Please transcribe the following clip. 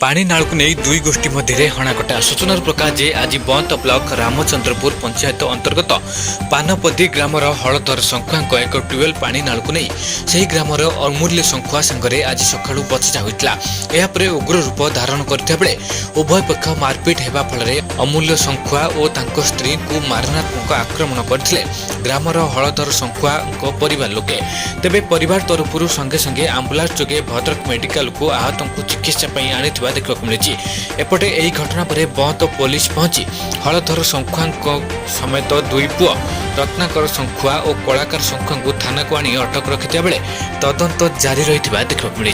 पानी नाल को नहीं दुई गोष्ठी मध्य हणाकटा सूचनार प्रकाश जे आज बंत ब्लॉक रामचंद्रपुर पंचायत अंतर्गत पानपदी ग्रामर हलधर शंखुआ एक ट्यूबेल पानी नाल को नहीं सही ग्रामर अमूल्य शंखुआ सांगरे आज सका बचजा होता यापर उग्र रूप धारण करता बेले उभय पक्ष मारपिट होगा फल अमूल्य शंखुआ और स्त्री को मारणात्मक आक्रमण करते ग्रामर हलधर शंखुआ परिवार लोके तेबे परिवार तरफ संगे संगे आंबुलांस जोगे भद्रक मेडिकल को आहत को चिकित्सा आनी देखा मिली। एपटे यही घटना पर बंत पुलिस पहुंची हलधर शंखुआ समेत दुई पुआ रत्नाकर शंखुआ और कलाकार शंखुआ थाना को आनी अटक रखिता बेले तदंत जारी रही देखा मिली।